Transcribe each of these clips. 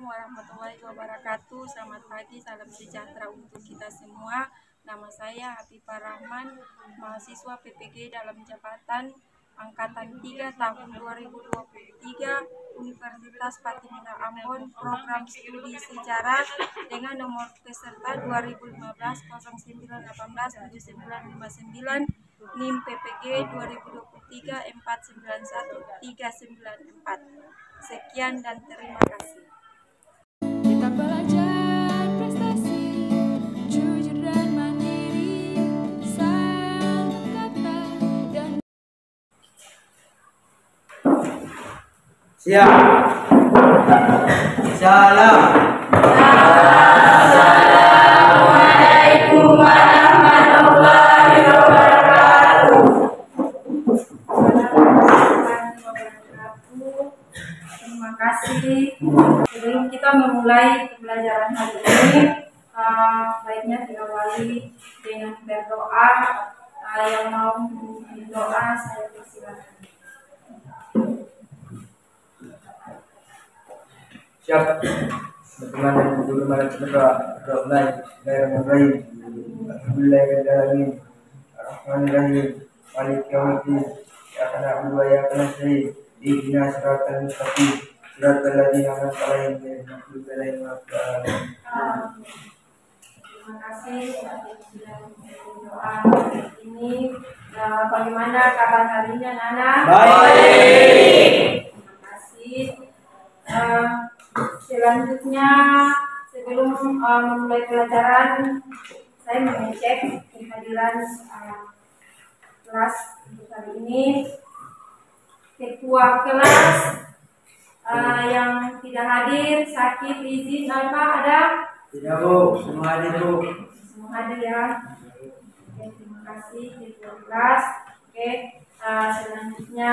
Assalamualaikum warahmatullahi wabarakatuh. Selamat pagi, salam sejahtera untuk kita semua. Nama saya Hafifah Rahman, mahasiswa PPG dalam jabatan Angkatan 3 tahun 2023 Universitas Patimura Ambon, program studi sejarah dengan nomor peserta 2015 0918 7959 NIM PPG 2023 491 394. Sekian dan terima kasih. Kita pelajar prestasi, jujur dan mandiri, santun kata dan siap. Salam. Assalamualaikum warahmatullahi wabarakatuh. Terima kasih. Sebelum kita memulai pembelajaran hari ini, baiknya diawali dengan berdoa. Yang mau berdoa saya persilakan. Siap. Bagaimana itu berdoa? Bismillahirrahmanirrahim. Alhamdulillahirrahmanirrahim. Ar-Rahmanirrahim. Maliki yaumiddin. Iyyaka na'budu wa iyyaka nasta'in. Ihdinas siratal mustaqim. Siratal ladzina an'amta 'alaihim ghairil maghdubi 'alaihim waladdallin. Terima kasih sudah berdoa ini. Bagaimana kabar harinya, Nana? Baik. Terima kasih. Selanjutnya, sebelum memulai pelajaran, saya mengecek kehadiran kelas untuk hari ini. Ketua kelas yang tidak hadir, sakit, izin, apa ada? Tidak, Bu. Semua hadir, Bu. Semua hadir ya. Oke, terima kasih ketua kelas. Oke, selanjutnya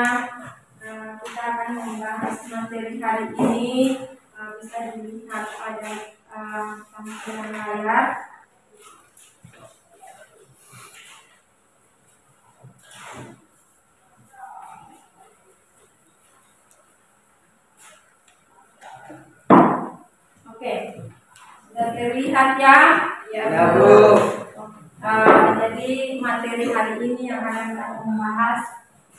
kita akan membahas materi hari ini. Bisa dilihat pada tampilan layar. Oke, sudah terlihat ya? Ya, Bu. Jadi materi hari ini yang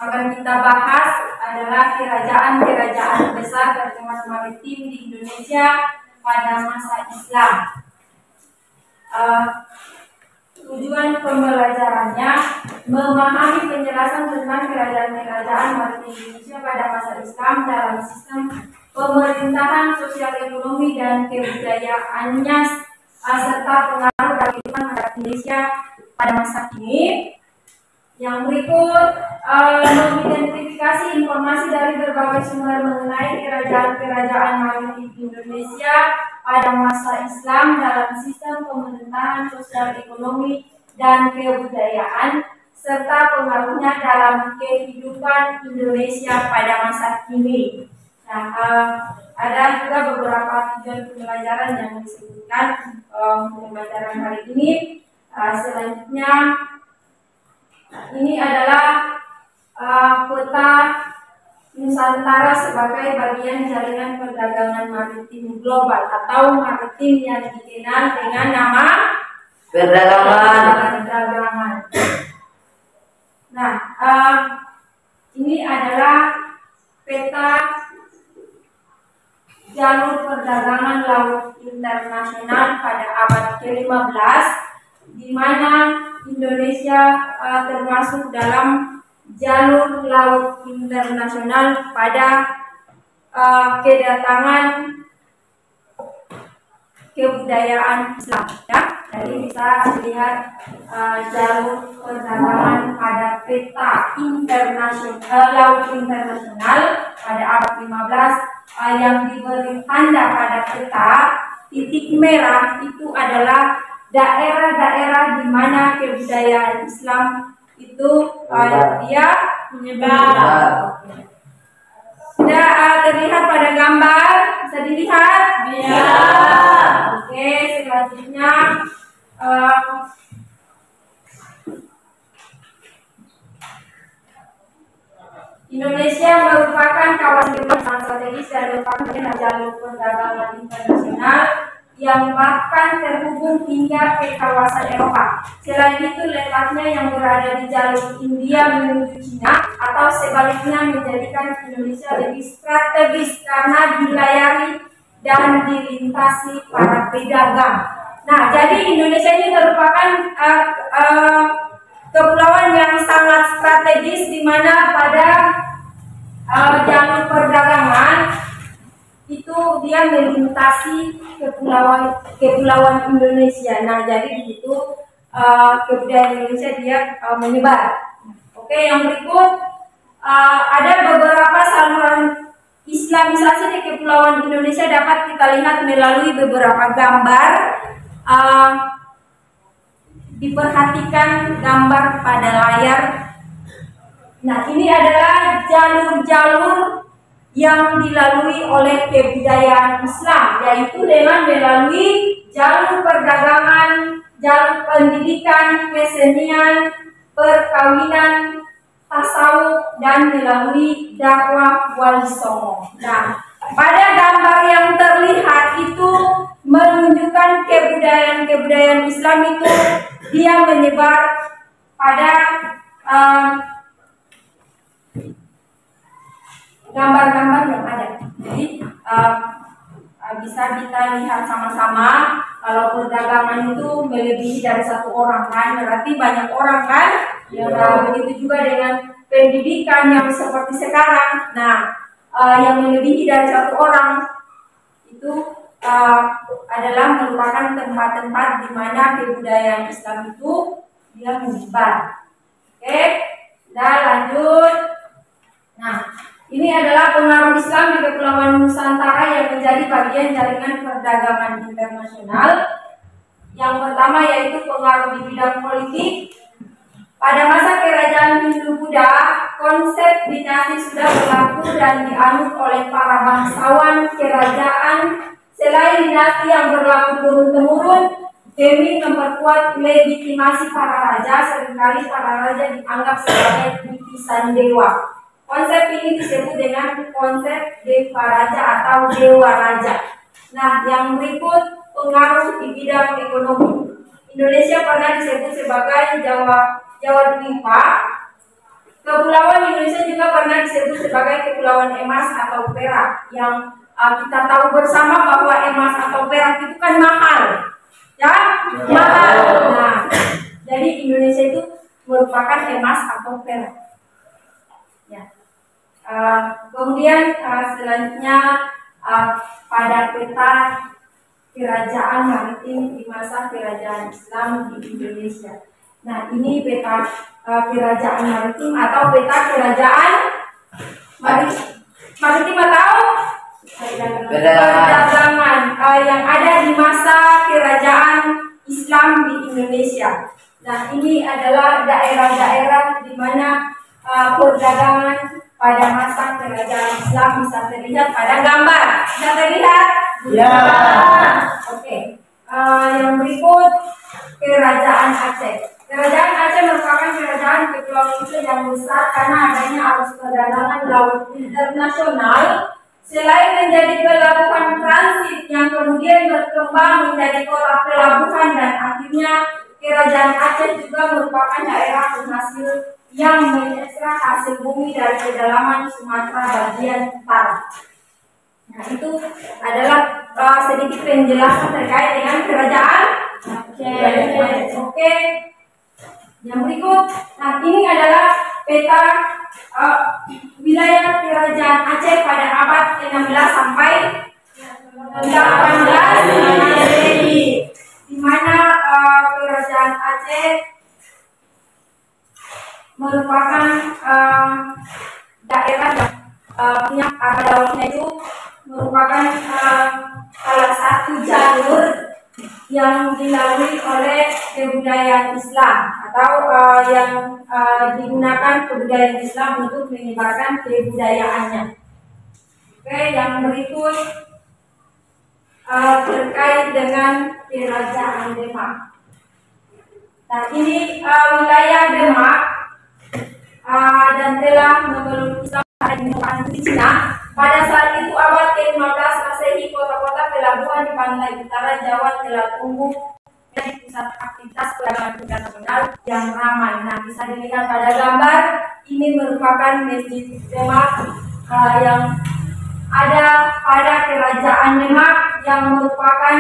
akan kita bahas adalah kerajaan-kerajaan besar berjamaah maritim di Indonesia pada masa Islam. Tujuan pembelajarannya memahami penjelasan tentang kerajaan-kerajaan maritim Indonesia pada masa Islam dalam sistem pemerintahan, sosial ekonomi dan kebudayaannya serta pengaruh dari kehidupan masyarakat Indonesia pada masa kini. Yang berikut mengidentifikasi informasi dari berbagai sumber mengenai kerajaan-kerajaan maritim Indonesia pada masa Islam dalam sistem pemerintahan, sosial ekonomi dan kebudayaan serta pengaruhnya dalam kehidupan Indonesia pada masa kini. Nah, ada juga beberapa tujuan pembelajaran yang disebutkan pembelajaran hari ini. Selanjutnya, ini adalah peta Nusantara sebagai bagian jaringan perdagangan maritim global atau maritim yang dikenal dengan nama perdagangan. Nah, ini adalah peta jalur perdagangan laut internasional pada abad ke-15, di mana Indonesia termasuk dalam jalur laut internasional pada kedatangan kebudayaan Islam. Ya, jadi bisa dilihat jalur perdagangan pada peta internasional laut internasional pada abad 15 yang diberi tanda pada peta titik merah itu adalah daerah-daerah di mana kebudayaan Islam itu dia menyebar. Sudah terlihat pada gambar? Bisa dilihat? Iya. Oke, selanjutnya Indonesia merupakan kawasan strategis dan merupakan jalur perdagangan internasional yang bahkan terhubung hingga ke kawasan Eropa. Selain itu, letaknya yang berada di jalur India menuju Cina atau sebaliknya menjadikan Indonesia lebih strategis karena dilayari dan dilintasi para pedagang. Nah, jadi Indonesia ini merupakan kepulauan yang sangat strategis di mana pada jalur perdagangan itu dia melintasi kepulauan Indonesia. Nah, jadi di situ kebudayaan Indonesia dia menyebar. Oke, yang berikut ada beberapa saluran Islamisasi di kepulauan Indonesia dapat kita lihat melalui beberapa gambar. Diperhatikan gambar pada layar. Nah, ini adalah jalur-jalur yang dilalui oleh kebudayaan Islam, yaitu dengan melalui jalur perdagangan, jalur pendidikan, kesenian, perkawinan, tasawuf, dan melalui dakwah wali songo. Nah, pada gambar yang terlihat itu menunjukkan kebudayaan Islam itu dia menyebar pada gambar-gambar yang ada. Jadi bisa kita lihat sama-sama kalau perdagangan itu melebihi dari satu orang kan, berarti banyak orang kan. Begitu juga dengan pendidikan yang seperti sekarang. Nah, yang melebihi dari satu orang itu adalah merupakan tempat-tempat di mana kebudayaan Islam itu dia menyebar. Oke, kita lanjut. Nah, ini adalah pengaruh Islam di Kepulauan Nusantara yang menjadi bagian jaringan perdagangan internasional. Yang pertama yaitu pengaruh di bidang politik. Pada masa kerajaan Hindu-Buddha, konsep dinasti sudah berlaku dan dianut oleh para bangsawan kerajaan. Selain dinasti yang berlaku turun-temurun, demi memperkuat legitimasi para raja, seringkali para raja dianggap sebagai titisan dewa. Konsep ini disebut dengan konsep Deva Raja atau Dewa Raja. Nah, yang berikut pengaruh di bidang ekonomi. Indonesia pernah disebut sebagai Jawa Dwipa. Kepulauan Indonesia juga pernah disebut sebagai Kepulauan Emas atau perak. Yang kita tahu bersama bahwa emas atau perak itu kan mahal, ya, mahal. Nah, jadi Indonesia itu merupakan emas atau perak. Ya. Kemudian selanjutnya pada peta kerajaan maritim di masa kerajaan Islam di Indonesia. Nah, ini peta kerajaan maritim atau peta kerajaan maritim atau perdagangan yang ada di masa kerajaan Islam di Indonesia. Nah, ini adalah daerah-daerah di mana perdagangan pada masa kerajaan Islam bisa terlihat pada gambar. Bisa terlihat? Ya. Oke. Yang berikut kerajaan Aceh. Kerajaan Aceh merupakan kerajaan kepulauan Indonesia yang besar karena adanya arus perdagangan laut internasional. Selain menjadi pelabuhan transit yang kemudian berkembang menjadi kota pelabuhan dan akhirnya kerajaan Aceh juga merupakan daerah penghasil yang mengekstrak hasil bumi dari kedalaman Sumatera bagian utara. Nah, itu adalah sedikit penjelasan terkait dengan kerajaan Aceh. Oke. Yang berikut, nah ini adalah peta wilayah kerajaan Aceh pada abad 16 sampai 18 Masehi, di mana kerajaan Aceh merupakan daerah yang daunnya itu merupakan salah satu jalur yang dilalui oleh kebudayaan Islam atau yang digunakan kebudayaan Islam untuk menyebarkan kebudayaannya. Oke, yang berikut terkait dengan kerajaan Demak. Nah, ini wilayah Demak dan telah memeluk Islam di Cina. Pada saat itu abad ke-15 Masehi, kota-kota pelabuhan di pantai utara Jawa telah tumbuh menjadi pusat aktivitas perdagangan internasional yang ramai. Nah, bisa dilihat pada gambar ini merupakan Masjid Demak yang ada pada Kerajaan Demak, yang merupakan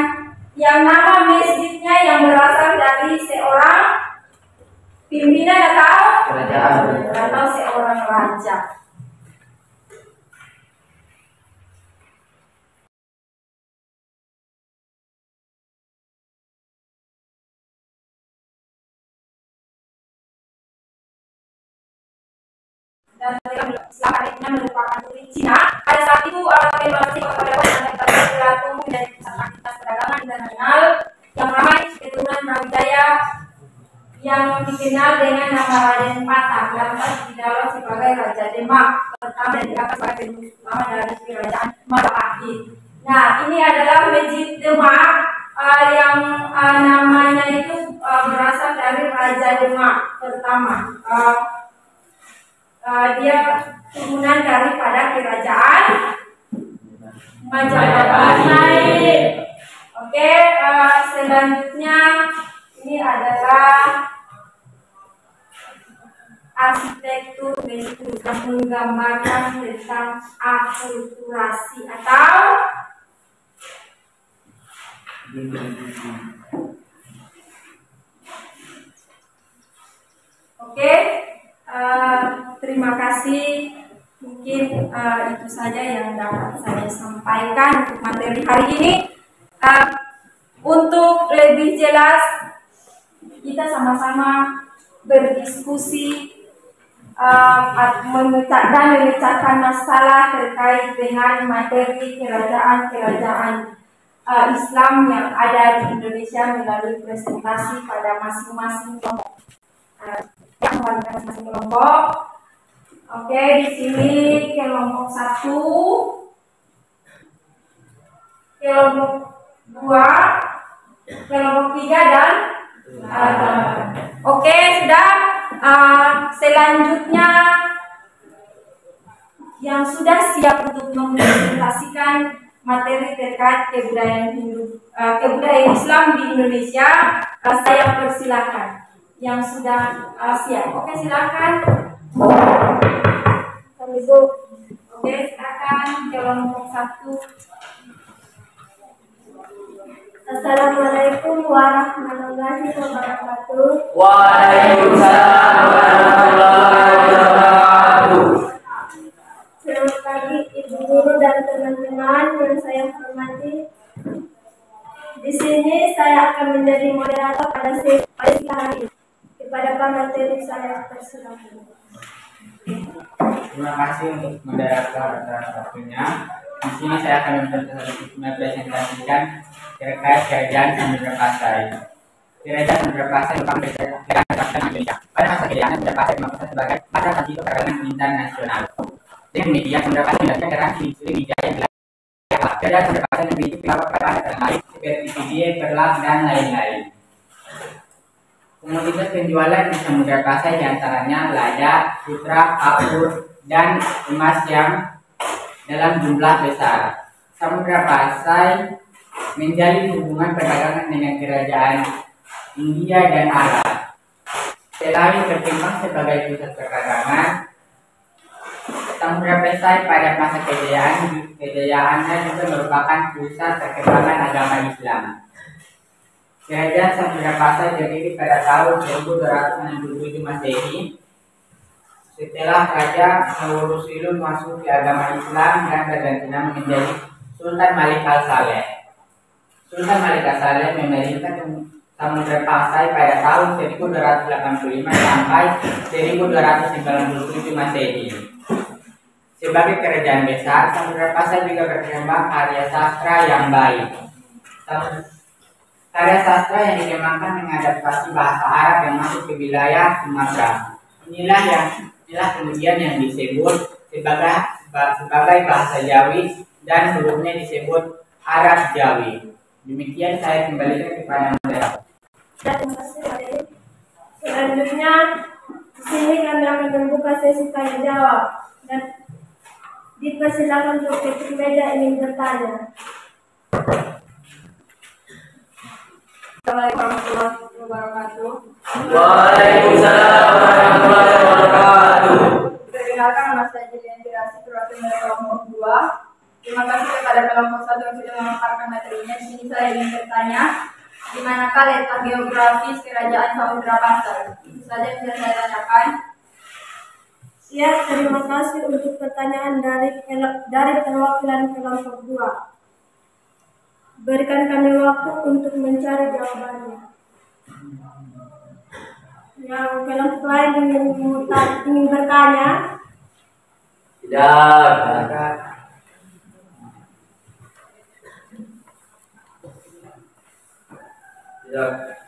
yang nama masjidnya yang berasal dari seorang pimpinan atau seorang raja. Dan Islam akhirnya merupakan putri Cina. Pada saat itu masih telah tumbuh menjadi pusat aktivitas perdagangan internasional yang ramai keturunan Brawijaya yang dikenal dengan nama Raden Patah yang didalam sebagai Raja Demak pertama dan diangkat sebagai penulis utama dari kerajaan Majapahit. Nah, ini adalah Masjid Demak yang namanya itu berasal dari Raja Demak pertama. Dia turunan daripada kerajaan Majapahit. Oke, selanjutnya ini adalah arsitektur masjid yang menggambarkan tentang akulturasi atau oke. Terima kasih. Mungkin itu saja yang dapat saya sampaikan untuk materi hari ini. Untuk lebih jelas, kita sama-sama berdiskusi memecahkan masalah terkait dengan materi kerajaan-kerajaan Islam yang ada di Indonesia melalui presentasi pada masing-masing kelompok. Masing-masing kelompok. Oke, di sini kelompok 1, kelompok 2, kelompok 3 dan oke, sudah. Selanjutnya yang sudah siap untuk mempresentasikan materi terkait kebudayaan Islam di Indonesia, saya persilakan. Yang sudah siap. Oke, silakan. Oke, silakan kelompok 1. Assalamualaikum warahmatullahi wabarakatuh. Waalaikumsalam warahmatullahi wabarakatuh. Selamat pagi Ibu Guru dan teman-teman yang saya hormati. Di sini saya akan menjadi moderator pada sesi hari ini. Kepada pemateri saya persilakan. Terima kasih untuk moderator atas waktunya. Di sini saya akan mempresentasikan terkait kerajaan Samudra Pasai. Kerajaan Samudra Pasai merupakan kerajaan Indonesia. Pada masa kejayaan Samudra Pasai dimaksud sebagai pasar transit perdagangan internasional. Dengan demikian Samudra Pasai menjadi kerajaan Sriwijaya yang kerajaan Samudra Pasai memiliki beberapa peradaban lain seperti PDA, Perlak, dan lain-lain. Komoditas penjualan di Samudra Pasai diantaranya lada, sutra, kapur, dan emas yang dalam jumlah besar. Samudra Pasai menjalin hubungan perdagangan dengan kerajaan India dan Arab. Selain berkembang sebagai pusat perdagangan, Samudra Pasai pada masa kejayaannya juga merupakan pusat perkembangan agama Islam. Kerajaan Samudra Pasai berdiri pada tahun 1267 Masehi. Setelah Raja Nurusilun masuk ke agama Islam dan berganti nama menjadi Sultan Malik Al-Saleh. Sultan Malik Al-Saleh memerintah Samudra Pasai pada tahun 1285 sampai 1297 Masehi. Sebagai kerajaan besar, Samudra Pasai juga berkembang karya sastra yang baik. Karya sastra yang dikembangkan mengadaptasi bahasa Arab yang masuk ke wilayah Sumatera. Inilah kemudian yang disebut sebagai bahasa Jawi dan hurufnya disebut Arab Jawi. Demikian saya kembalikan kepada moderator. Terima kasih. Selanjutnya Di sini kami akan membuka sesi tanya jawab dan dipersilakan untuk ketuk meja ingin bertanya. Assalamualaikum warahmatullahi wabarakatuh. Waalaikumsalam warahmatullahi wabarakatuh. Perkenalkan, nama saya Julian Dirasi, perwakilan dari kelompok 2. Terima kasih kepada kelompok 1 yang sudah memaparkan materinya. Di sini saya ingin bertanya, di manakah letak geografis kerajaan Samudra Pasar? Itu saja yang bisa saya tanyakan. Siap, terima kasih untuk pertanyaan dari perwakilan kelompok 2. Berikan kami waktu untuk mencari jawabannya. Yang kelompok lain ingin bertanya? Tidak. Tidak.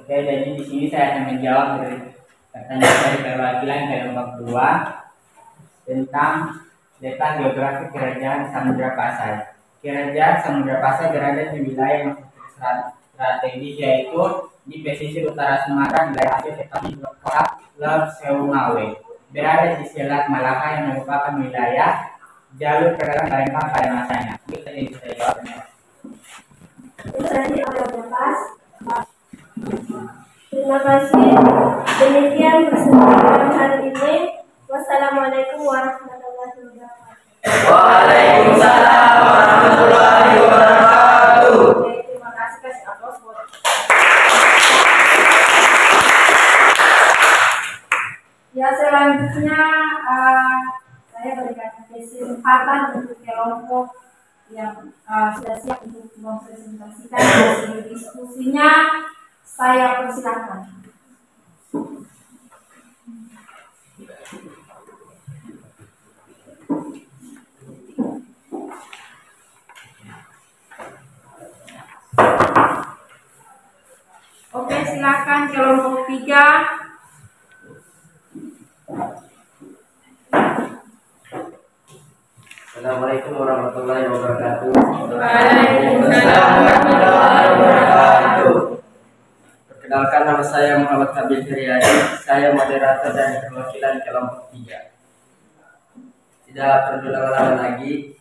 Oke, jadi di sini saya akan menjawab dari pertanyaan dari perwakilan kelompok 2 tentang letak geografi kerajaan Samudra Pasai. Kerajaan Samudra Pasai berada di wilayah yang strategis, yaitu di pesisir utara Sumatera, wilayah Aceh, tetapi Kota Laut Seumawe. Berada di Selat Malaka yang merupakan wilayah jalur perdagangan Palembang pada masanya. Itu yang bisa saya jawab. Terima kasih. Demikian persembahan hari ini. Wassalamualaikum warahmatullahi wabarakatuh. Waalaikumsalam warahmatullahi wabarakatuh. Terima kasih, kasih aplaus buat. Ya, selanjutnya saya berikan kesempatan untuk kelompok yang sudah siap untuk mempresentasikan hasil diskusinya. Saya persilakan. Oke, silakan kelompok 3. Assalamualaikum warahmatullahi wabarakatuh. Waalaikumsalam warahmatullahi wabarakatuh. Perkenalkan, nama saya Muhammad Kabil Triadi. Saya moderator dari perwakilan kelompok 3. Tidak perlu lama-lama lagi.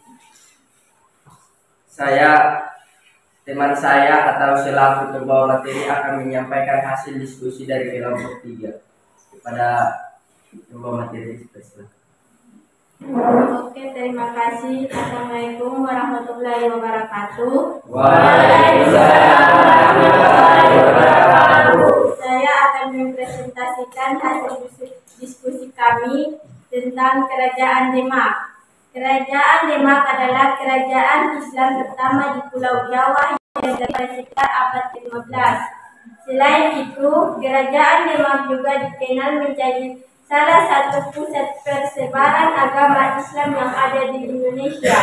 Teman saya atau selaku pembawa materi akan menyampaikan hasil diskusi dari kelompok 3 kepada pembawa materi. Oke, terima kasih. Assalamualaikum warahmatullahi wabarakatuh. Waalaikumsalam warahmatullahi wabarakatuh. Saya akan mempresentasikan hasil diskusi kami tentang Kerajaan Demak. Kerajaan Demak adalah kerajaan Islam pertama di Pulau Jawa yang berdiri sekitar abad ke-15. Selain itu, Kerajaan Demak juga dikenal menjadi salah satu pusat persebaran agama Islam yang ada di Indonesia.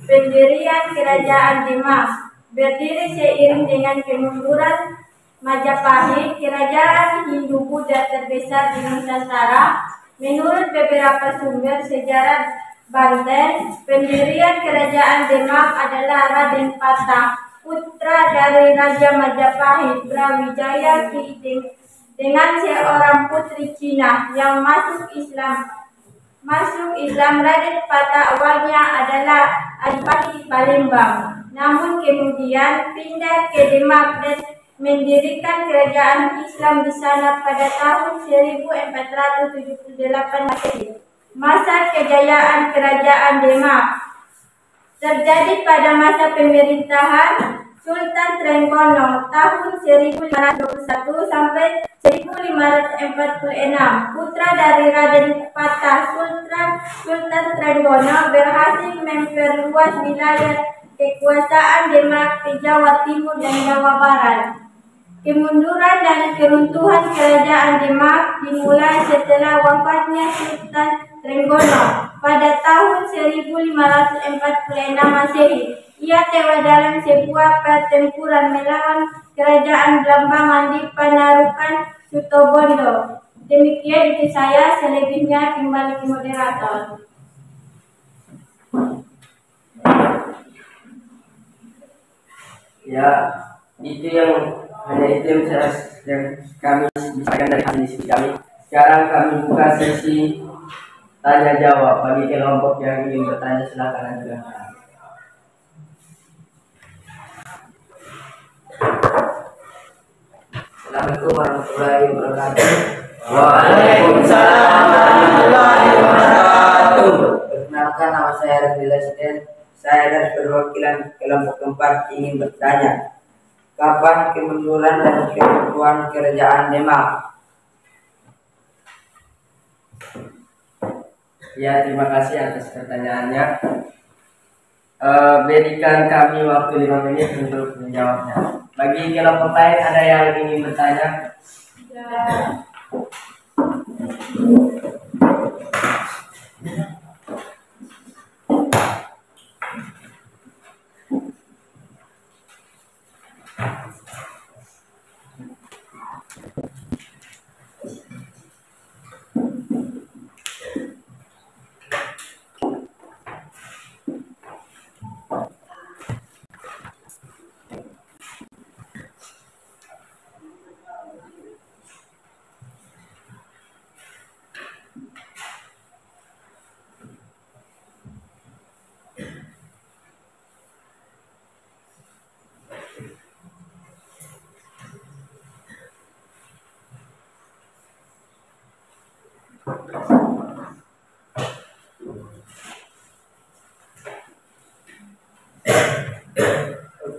Pendirian Kerajaan Demak berdiri seiring dengan kemunduran Majapahit, kerajaan Hindu-Buddha terbesar di Nusantara. Menurut beberapa sumber sejarah Banten, pendirian Kerajaan Demak adalah Raden Patah, putra dari Raja Majapahit Brawijaya Ki dengan seorang putri Cina yang masuk Islam. Raden Patah awalnya adalah adipati Palembang, namun kemudian pindah ke Demak dan mendirikan kerajaan Islam di sana pada tahun 1478 Masehi. Masa kejayaan Kerajaan Demak. terjadi pada masa pemerintahan Sultan Trenggono tahun 1521 sampai 1546. Putra dari Raden Patah, Sultan Trenggono berhasil memperluas wilayah kekuasaan Demak ke Jawa Timur dan Jawa Barat. Kemunduran dan keruntuhan kerajaan Demak dimulai setelah wafatnya Sultan Trenggono pada tahun 1546 Masehi. Ia tewas dalam sebuah pertempuran melawan kerajaan Blambangan di Panarukan Sutobondo. Demikian itu saya, selebihnya kembali ke moderator. Ya, itu yang hanya itu yang kami sampaikan dari hasil diskusi kami. Sekarang kami buka sesi tanya jawab bagi kelompok yang ingin bertanya, silakan ajukan. Assalamualaikum warahmatullahi wabarakatuh. Waalaikumsalam warahmatullahi wabarakatuh. Perkenalkan, nama saya Rabbil Asden. Saya dari perwakilan kelompok 4 ingin bertanya, kapan kemunduran dan keruntuhan kerajaan Demak? Ya, terima kasih atas pertanyaannya. Berikan kami waktu 5 menit untuk menjawabnya. Bagi kelompok lain ada yang ingin bertanya? Ya.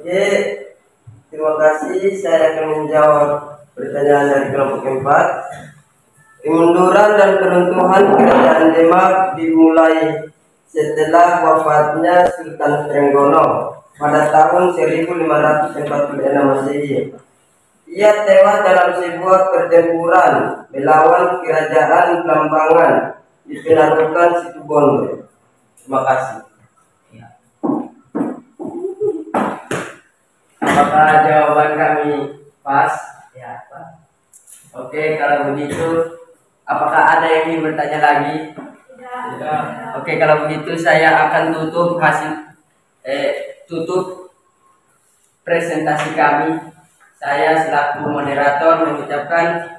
Oke, terima kasih. Saya akan menjawab pertanyaan dari kelompok 4. Kemunduran dan keruntuhan kerajaan Demak dimulai setelah wafatnya Sultan Trenggono pada tahun 1546 Masehi. Ia tewas dalam sebuah pertempuran melawan kerajaan Blambangan di Panarukan Situbondo. Terima kasih. Apakah jawaban kami pas? Ya, Pak. Oke, kalau begitu, apakah ada yang ingin bertanya lagi? Tidak. Oke, kalau begitu saya akan tutup presentasi kami. Saya selaku moderator mengucapkan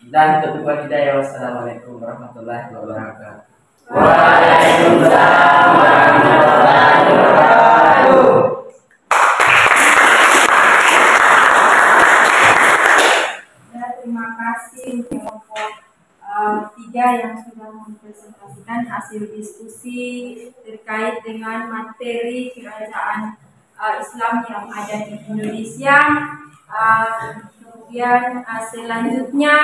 dan taufiq hidayah. Wassalamualaikum warahmatullahi wabarakatuh. Waalaikumsalam warahmatullahi wabarakatuh. Terima kasih kelompok 3 yang sudah mempresentasikan hasil diskusi terkait dengan materi kerajaan Islam yang ada di Indonesia. Kemudian selanjutnya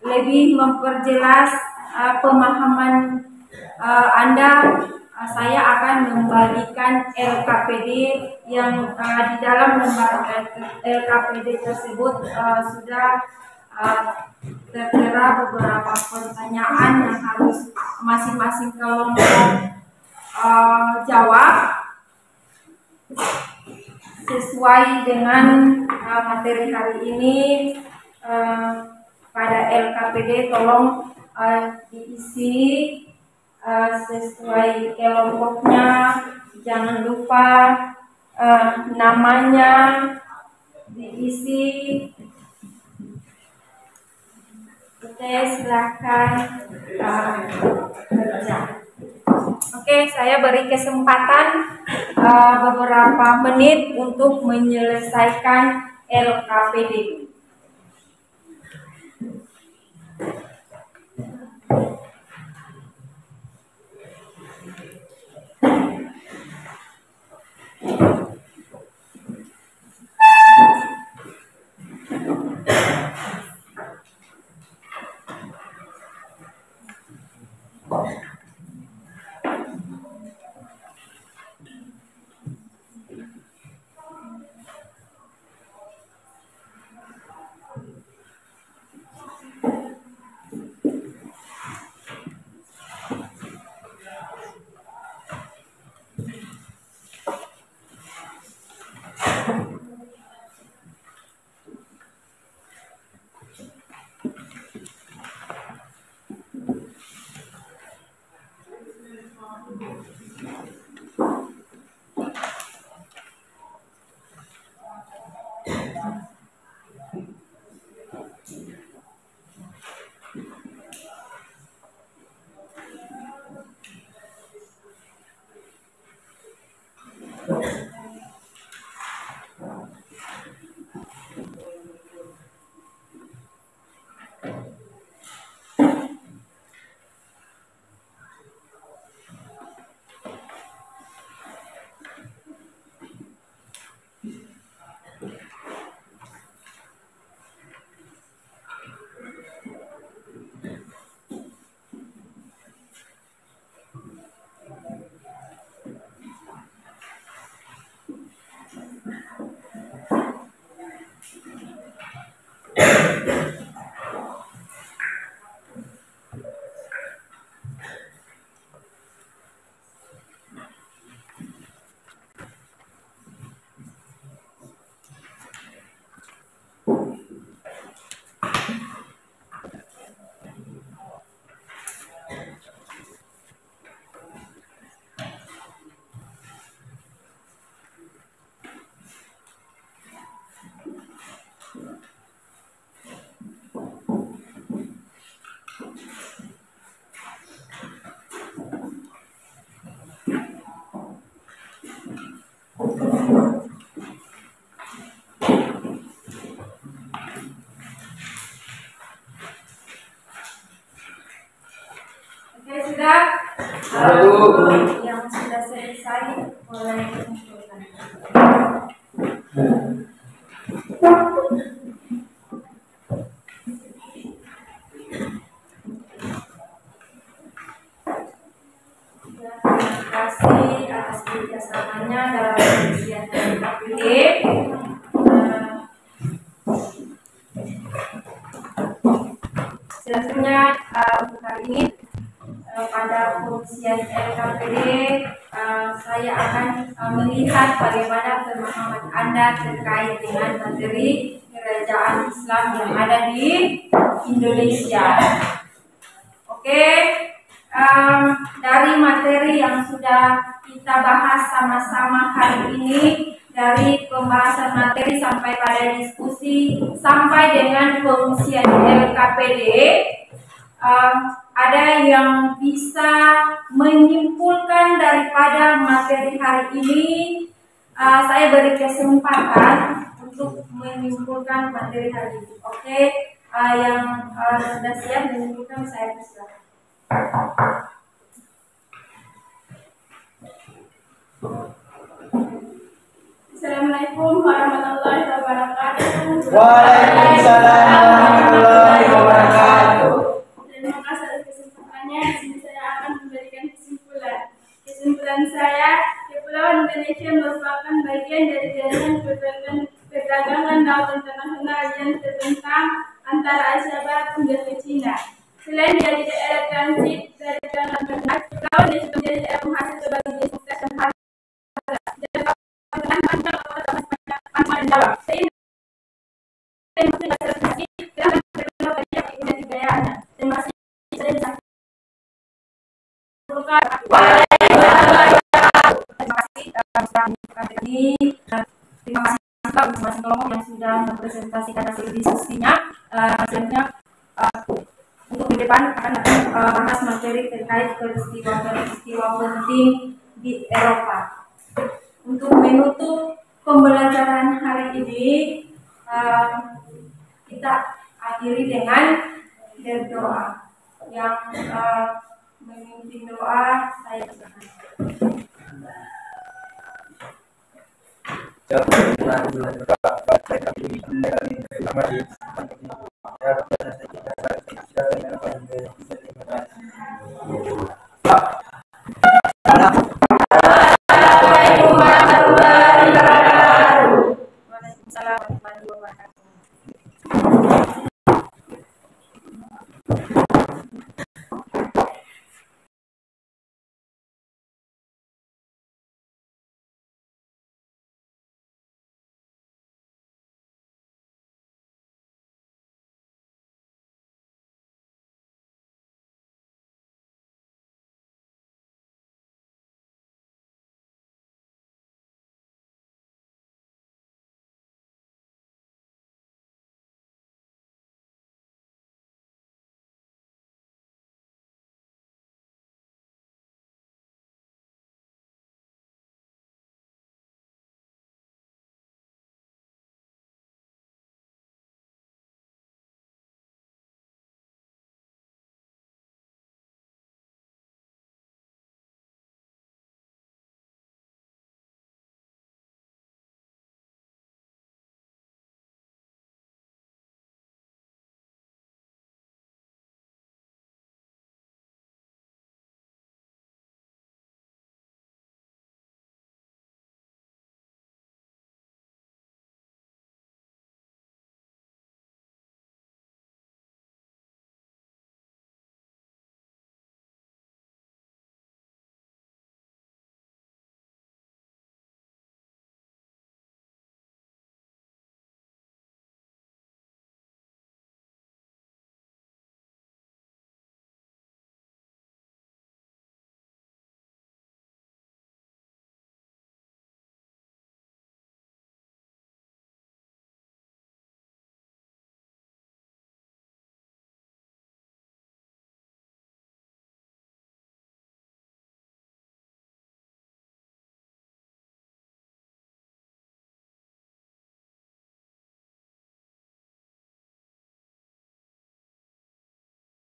lebih memperjelas pemahaman Anda, saya akan membagikan LKPD yang di dalam lembar LKPD tersebut sudah tertera beberapa pertanyaan yang harus masing-masing kelompok jawab sesuai dengan materi hari ini. Pada LKPD tolong diisi sesuai kelompoknya, jangan lupa namanya diisi. Oke, silakan kerja. Oke, saya beri kesempatan beberapa menit untuk menyelesaikan LKPD. Oke, sudah. Yang sudah selesai boleh mengumpulkan. Terima kasih atas kerjasamanya dalam penelitian KPD. Selanjutnya untuk hari ini pada pengisian LKPD saya akan melihat bagaimana pemahaman Anda terkait dengan materi kerajaan Islam yang ada di Indonesia. Oke, dari materi yang sudah kita bahas sama-sama hari ini, dari pembahasan materi sampai pada diskusi sampai dengan pengisian LKPD, ada yang bisa menyimpulkan daripada materi hari ini. Saya beri kesempatan untuk menyimpulkan materi hari ini. Oke, yang sudah siap menyimpulkan saya persilakan. Assalamualaikum warahmatullahi wabarakatuh. Waalaikumsalam warahmatullahi wabarakatuh. Terima kasih atas kesempatannya. Di sini saya akan memberikan kesimpulan. Kesimpulan saya, Kepulauan Indonesia merupakan bagian dari jaringan perdagangan laut internasional yang terbentang antara Asia Barat hingga ke Cina. Selain menjadi daerah transit dari perdagangan internasional, Kepulauan Indonesia menjadi daerah penghasil berbagai jenis komoditas dan harga. Terima kasih masing-masing kelompok yang sudah mempresentasikan hasil diskusinya. Selanjutnya untuk ke depan akan bahas materi terkait peristiwa penting di Eropa. Untuk menutup pembelajaran hari ini, kita akhiri dengan berdoa. Yang memimpin doa saya persilakan. Ya,